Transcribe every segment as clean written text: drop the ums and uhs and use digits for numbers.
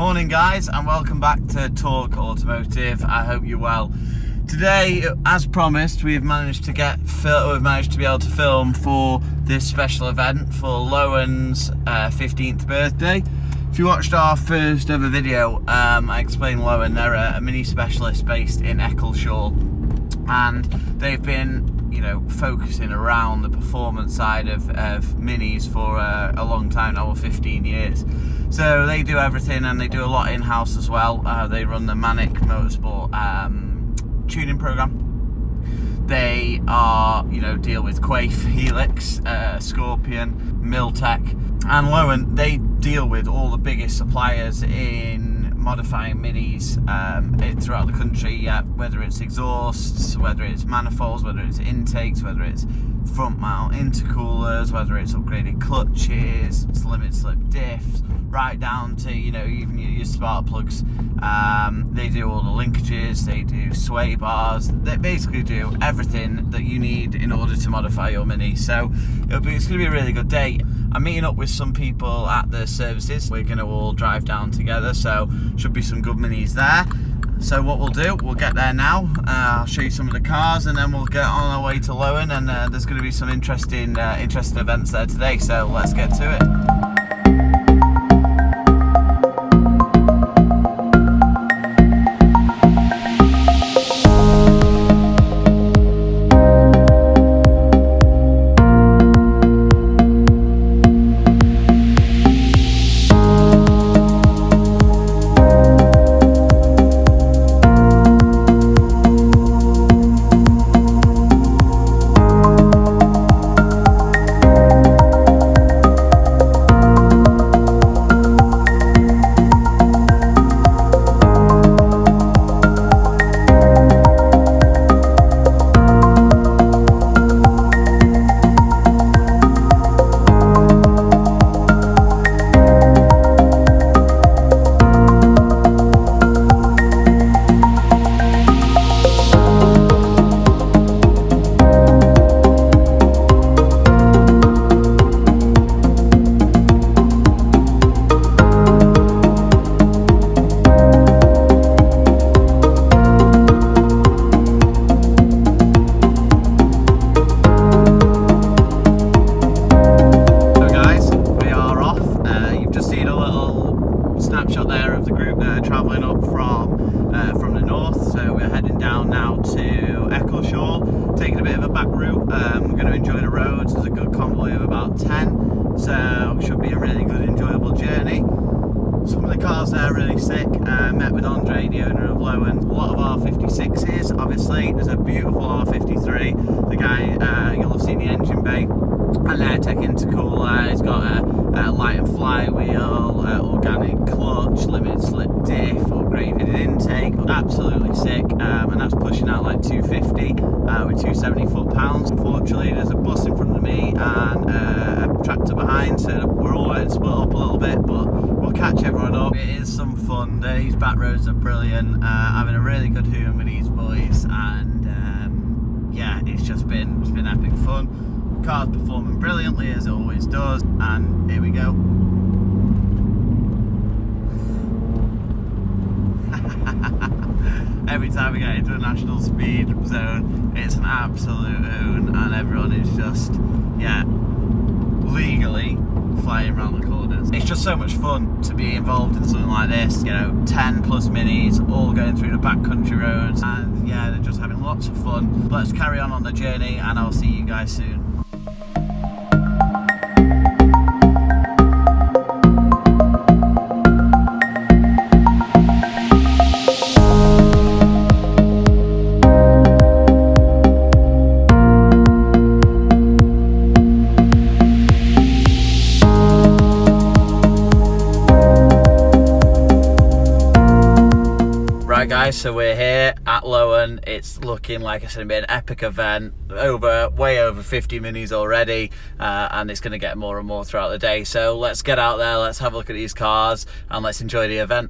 Morning guys, and welcome back to Talk Automotive. I hope you're well. Today, as promised, we've managed to be able to film for this special event for LOHEN'S 15th birthday. If you watched our first ever video, I explained LOHEN. They're a mini specialist based in Eccleshall, and they've been focusing around the performance side of minis for a long time now, 15 years. So they do everything, and they do a lot in-house as well. They run the Manic Motorsport tuning program. They deal with Quaife, Helix, Scorpion, Miltech, and LOHEN. They deal with all the biggest suppliers in modifying minis throughout the country, whether it's exhausts, whether it's manifolds, whether it's intakes, whether it's front mount intercoolers, whether it's upgraded clutches, it's limit slip diffs, right down to even your spark plugs. They do all the linkages, they do sway bars, they basically do everything that you need in order to modify your Mini. So it's going to be a really good day. I'm meeting up with some people at the services. We're going to all drive down together, so should be some good Minis there. So what we'll do, we'll get there now. I'll show you some of the cars, and then we'll get on our way to LOHEN, and there's going to be some interesting events there today. So let's get to it. Snapshot there of the group that are travelling up from the north. So we're heading down now to Eccleshall, taking a bit of a back route. We're going to enjoy the roads. There's a good convoy of about 10, so it should be a really good, enjoyable journey. Some of the cars there are really sick. Met with Andre, the owner of LOHEN. A lot of R56s, obviously. There's a beautiful R53. The guy, you'll have seen the engine bay, and their tech intercooler. He's got a light and flywheel, organic clutch, limited slip diff, upgraded intake. Absolutely sick, and that's pushing out like 250 with 270 foot-pounds. Unfortunately, there's a bus in front of me and a tractor behind, so we're all getting split up a little bit, but we'll catch everyone up. It is some fun. These back roads are brilliant. Having a really good hoon with these boys, and yeah, it's been epic fun. The car's performing brilliantly as it always does, and here we go. Every time we get into a national speed zone, it's an absolute hoon, and everyone is just, legally flying around the corners. It's just so much fun to be involved in something like this. 10 plus minis, all going through the backcountry roads, and they're just having lots of fun. Let's carry on the journey, and I'll see you guys soon. Right guys, so we're here at LOHEN. It's looking like it's going to be an epic event. Way over 50 minis already, and it's going to get more and more throughout the day. So let's get out there, let's have a look at these cars, and let's enjoy the event.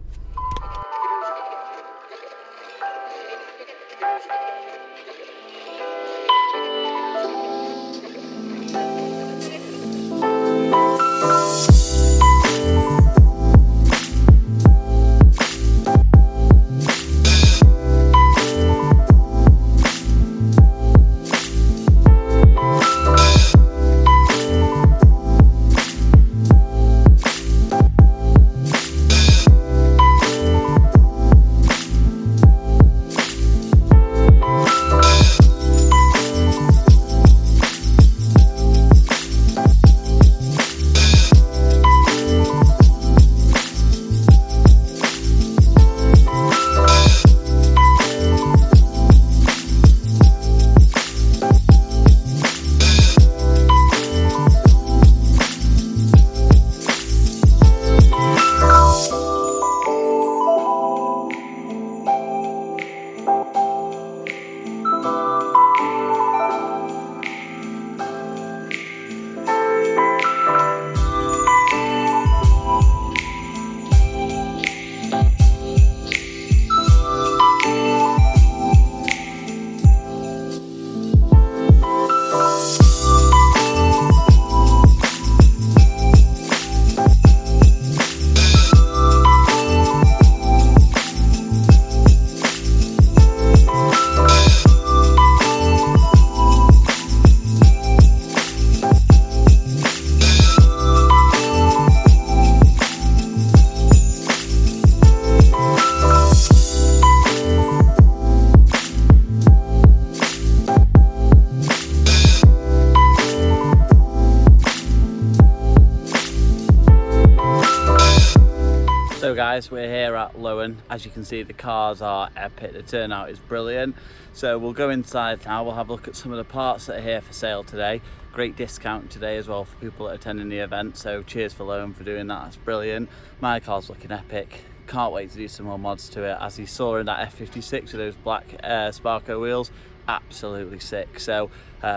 guys, we're here at Lohen. As you can see, the cars are epic, the turnout is brilliant. So we'll go inside now, we'll have a look at some of the parts that are here for sale today. Great discount today as well for people that are attending the event, so cheers for Lohen for doing that, that's brilliant. My car's looking epic, can't wait to do some more mods to it. As you saw in that F56 with those black Sparco wheels, absolutely sick. So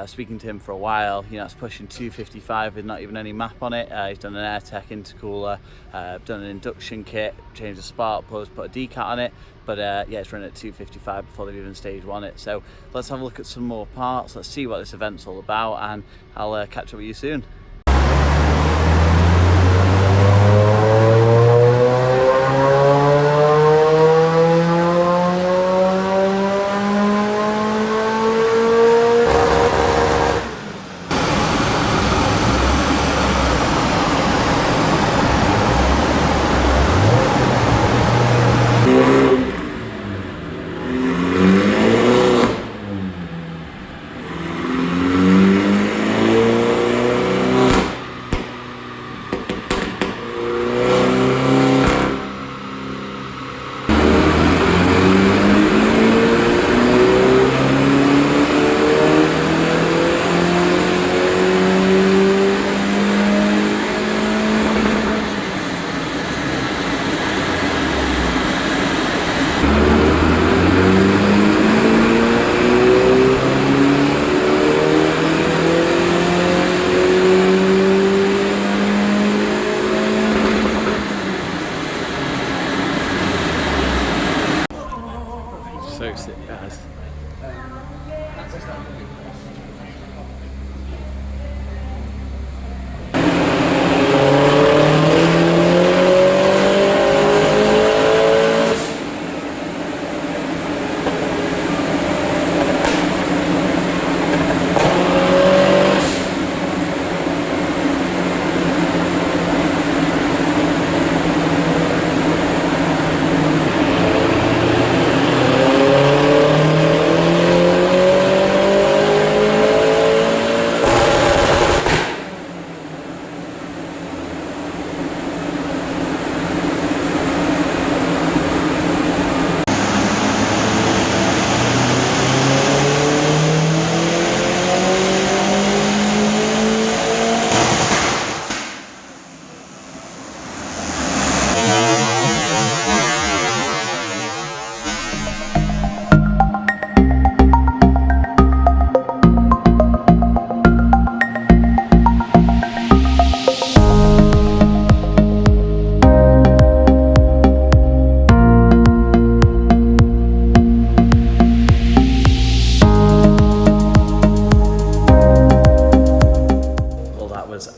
speaking to him for a while, you know, it's pushing 255 with not even any map on it. He's done an AirTech intercooler, done an induction kit, changed the spark plugs, put a decat on it, but yeah, it's running at 255 before they've even stage one it. So let's have a look at some more parts, let's see what this event's all about, and I'll catch up with you soon. So sick, guys.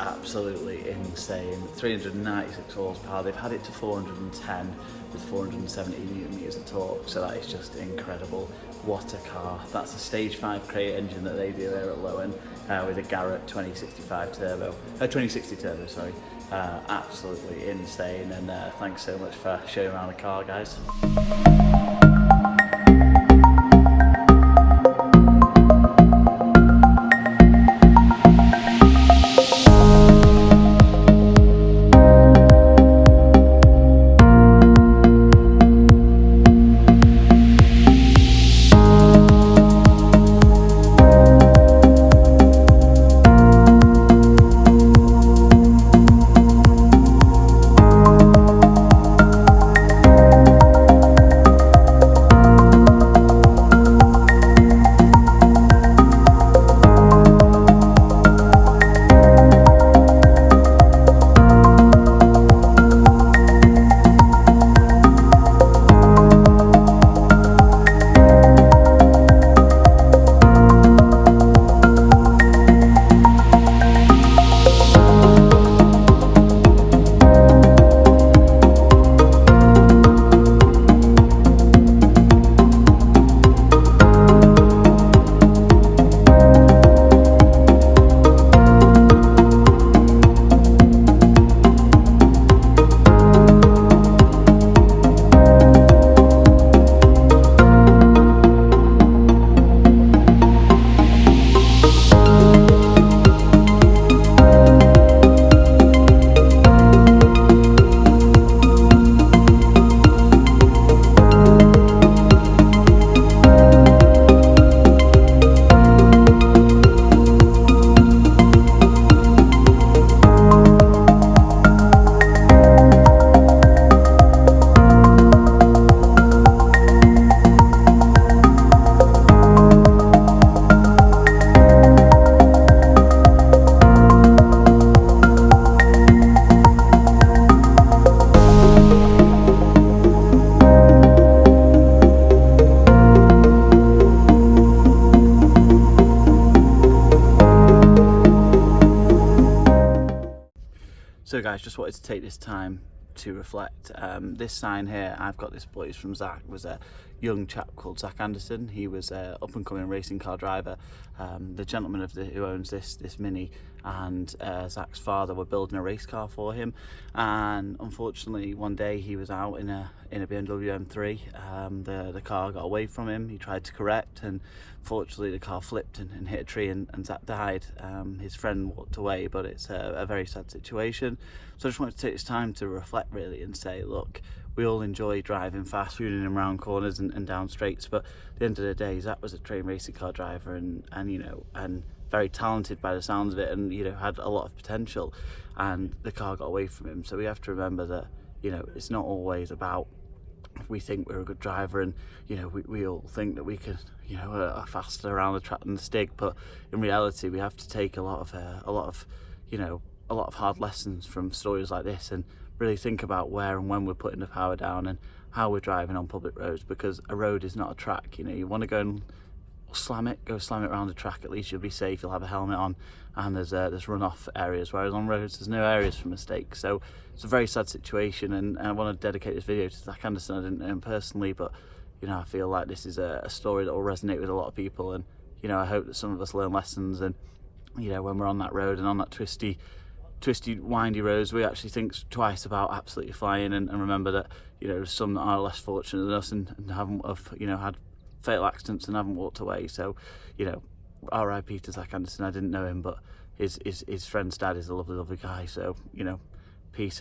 Absolutely insane. 396 horsepower, they've had it to 410 with 470 newton meters of torque, so that is just incredible. What a car. That's a stage 5 crate engine that they do here at Lohen with a Garrett 2060 turbo, sorry. Absolutely insane, and thanks so much for showing around the car, guys. guys, just wanted to take this time to reflect. This sign here, I've got this boys from Zach, was a young chap called Zach Anderson. He was a up and coming racing car driver. The gentleman who owns this Mini and Zach's father were building a race car for him, and unfortunately one day he was out in a BMW M3. The car got away from him. He tried to correct, and fortunately the car flipped and hit a tree, and Zach died. His friend walked away, but it's a very sad situation. So I just wanted to take this time to reflect really and say, look, we all enjoy driving fast, shooting him around corners and down straights, but at the end of the day, Zach was a trained racing car driver and you know, and very talented by the sounds of it, and you know, had a lot of potential, and the car got away from him. So we have to remember that, you know, it's not always about, we think we're a good driver and, you know, we all think that we can, you know, are faster around the track than the stick, but in reality we have to take a lot of you know, a lot of hard lessons from stories like this, and really think about where and when we're putting the power down and how we're driving on public roads, because a road is not a track. You know, you want to go and go slam it around the track, at least you'll be safe, you'll have a helmet on, and there's runoff areas, whereas on roads there's no areas for mistakes. So it's a very sad situation, and I want to dedicate this video to Zach Anderson. I didn't know him personally, but you know, I feel like this is a story that will resonate with a lot of people, and you know, I hope that some of us learn lessons, and you know, when we're on that road and on that twisty windy roads, we actually think twice about absolutely flying, and remember that, you know, there's some that are less fortunate than us and haven't you know, had fatal accidents and haven't walked away. So, you know, RIP to Zach Anderson. I didn't know him, but his friend's dad is a lovely guy. So, you know, peace.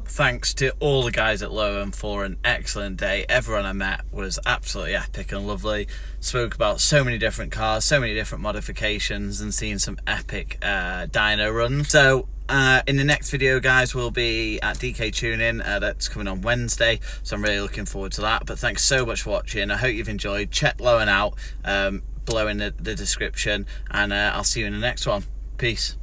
Thanks to all the guys at Lohen for an excellent day. Everyone I met was absolutely epic and lovely. Spoke about so many different cars, so many different modifications, and seen some epic dyno runs. So in the next video, guys, we'll be at DK Tuning. That's coming on Wednesday, so I'm really looking forward to that. But thanks so much for watching. I hope you've enjoyed. Check Lohen out below in the description, and I'll see you in the next one. Peace.